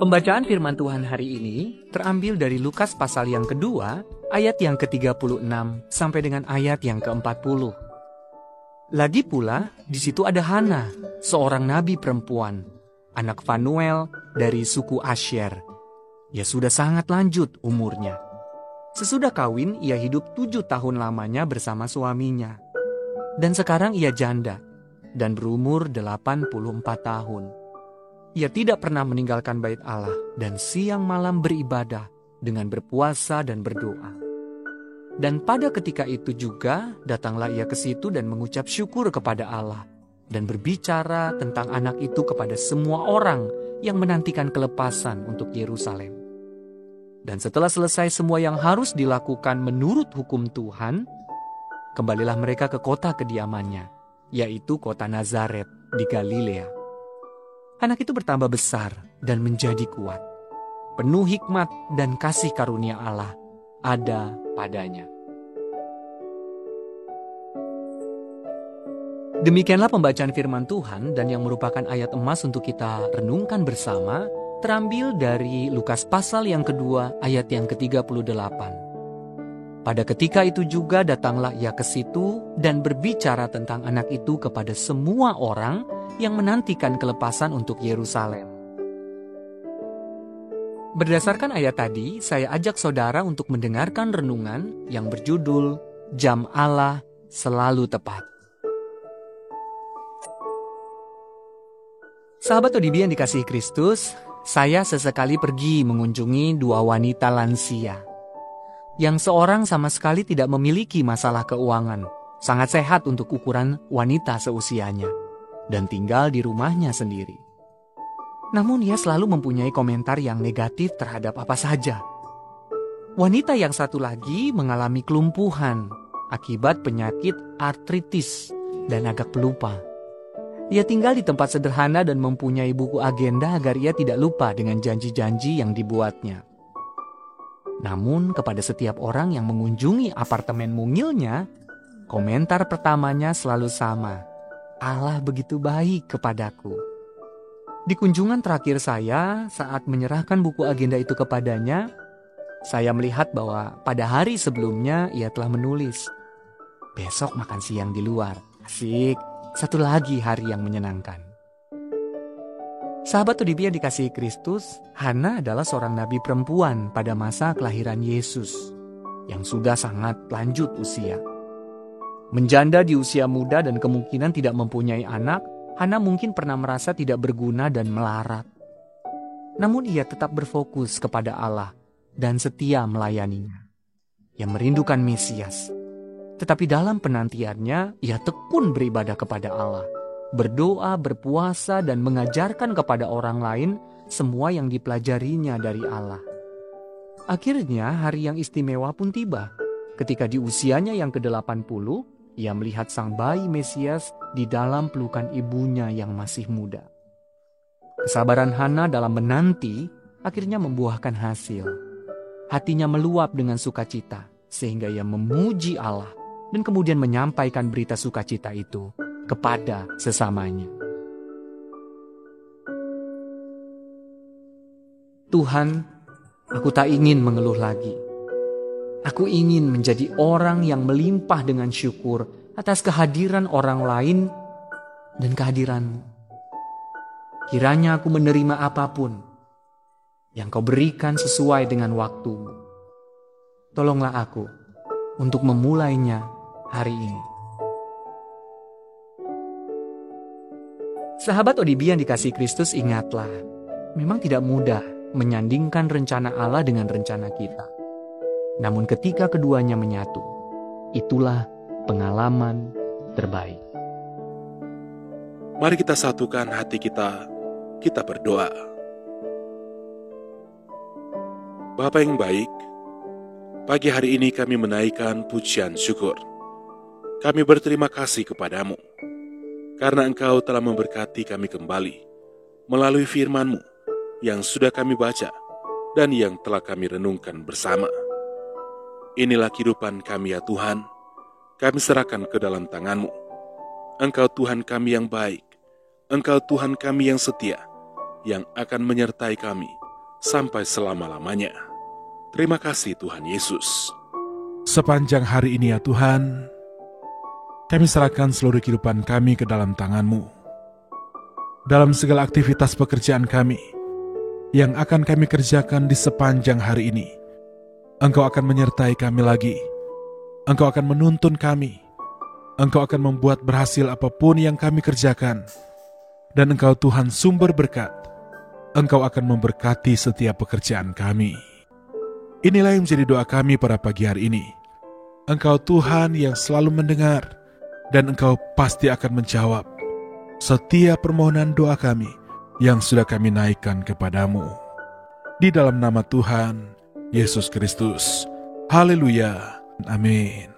Pembacaan firman Tuhan hari ini terambil dari Lukas pasal yang kedua, ayat yang ke-36 sampai dengan ayat yang ke-40. Lagi pula, di situ ada Hana, seorang nabi perempuan, anak Fanuel dari suku Asyer. Ia sudah sangat lanjut umurnya. Sesudah kawin, ia hidup 7 tahun lamanya bersama suaminya. Dan sekarang ia janda dan berumur 84 tahun. Ia tidak pernah meninggalkan bait Allah dan siang malam beribadah dengan berpuasa dan berdoa. Dan pada ketika itu juga datanglah ia ke situ dan mengucap syukur kepada Allah dan berbicara tentang anak itu kepada semua orang yang menantikan kelepasan untuk Yerusalem. Dan setelah selesai semua yang harus dilakukan menurut hukum Tuhan, kembalilah mereka ke kota kediamannya, yaitu kota Nazaret di Galilea. Anak itu bertambah besar dan menjadi kuat. Penuh hikmat dan kasih karunia Allah ada padanya. Demikianlah pembacaan firman Tuhan, dan yang merupakan ayat emas untuk kita renungkan bersama terambil dari Lukas pasal yang kedua ayat yang ke-38. Pada ketika itu juga datanglah ia ke situ dan berbicara tentang anak itu kepada semua orang yang menantikan kelepasan untuk Yerusalem. Berdasarkan ayat tadi, saya ajak saudara untuk mendengarkan renungan yang berjudul Jam Allah Selalu Tepat. Sahabat ODB yang dikasihi Kristus, saya sesekali pergi mengunjungi 2 wanita lansia. Yang seorang sama sekali tidak memiliki masalah keuangan, sangat sehat untuk ukuran wanita seusianya, dan tinggal di rumahnya sendiri. Namun ia selalu mempunyai komentar yang negatif terhadap apa saja. Wanita yang satu lagi mengalami kelumpuhan akibat penyakit artritis dan agak pelupa. Ia tinggal di tempat sederhana dan mempunyai buku agenda agar ia tidak lupa dengan janji-janji yang dibuatnya. Namun kepada setiap orang yang mengunjungi apartemen mungilnya, komentar pertamanya selalu sama. Allah begitu baik kepadaku. Di kunjungan terakhir saya, saat menyerahkan buku agenda itu kepadanya, saya melihat bahwa pada hari sebelumnya ia telah menulis, "Besok makan siang di luar. Asik, satu lagi hari yang menyenangkan." Sahabat ODB yang dikasihi Kristus, Hana adalah seorang nabi perempuan pada masa kelahiran Yesus, yang sudah sangat lanjut usia. Menjanda di usia muda dan kemungkinan tidak mempunyai anak, Hana mungkin pernah merasa tidak berguna dan melarat. Namun ia tetap berfokus kepada Allah dan setia melayaninya. Ia merindukan Mesias. Tetapi dalam penantiannya, ia tekun beribadah kepada Allah, berdoa, berpuasa, dan mengajarkan kepada orang lain semua yang dipelajarinya dari Allah. Akhirnya hari yang istimewa pun tiba. Ketika di usianya yang ke-80, ia melihat sang bayi Mesias di dalam pelukan ibunya yang masih muda. Kesabaran Hana dalam menanti akhirnya membuahkan hasil. Hatinya meluap dengan sukacita, sehingga ia memuji Allah dan kemudian menyampaikan berita sukacita itu kepada sesamanya. Tuhan, aku tak ingin mengeluh lagi. Aku ingin menjadi orang yang melimpah dengan syukur atas kehadiran orang lain dan kehadiran-Mu. Kiranya aku menerima apapun yang Kau berikan sesuai dengan waktu-Mu. Tolonglah aku untuk memulainya hari ini. Sahabat ODB yang dikasihi Kristus, ingatlah, memang tidak mudah menyandingkan rencana Allah dengan rencana kita. Namun ketika keduanya menyatu, itulah pengalaman terbaik. Mari kita satukan hati kita berdoa. Bapa yang baik, pagi hari ini kami menaikkan pujian syukur. Kami berterima kasih kepadamu, karena Engkau telah memberkati kami kembali, melalui firman-Mu yang sudah kami baca dan yang telah kami renungkan bersama. Inilah kehidupan kami ya Tuhan, kami serahkan ke dalam tangan-Mu. Engkau Tuhan kami yang baik, Engkau Tuhan kami yang setia, yang akan menyertai kami sampai selama-lamanya. Terima kasih Tuhan Yesus. Sepanjang hari ini ya Tuhan, kami serahkan seluruh kehidupan kami ke dalam tangan-Mu. Dalam segala aktivitas pekerjaan kami yang akan kami kerjakan di sepanjang hari ini, Engkau akan menyertai kami lagi. Engkau akan menuntun kami. Engkau akan membuat berhasil apapun yang kami kerjakan. Dan Engkau Tuhan sumber berkat. Engkau akan memberkati setiap pekerjaan kami. Inilah yang menjadi doa kami pada pagi hari ini. Engkau Tuhan yang selalu mendengar, dan Engkau pasti akan menjawab setiap permohonan doa kami yang sudah kami naikkan kepadamu. Di dalam nama Tuhan Yesus Kristus. Haleluya. Amin.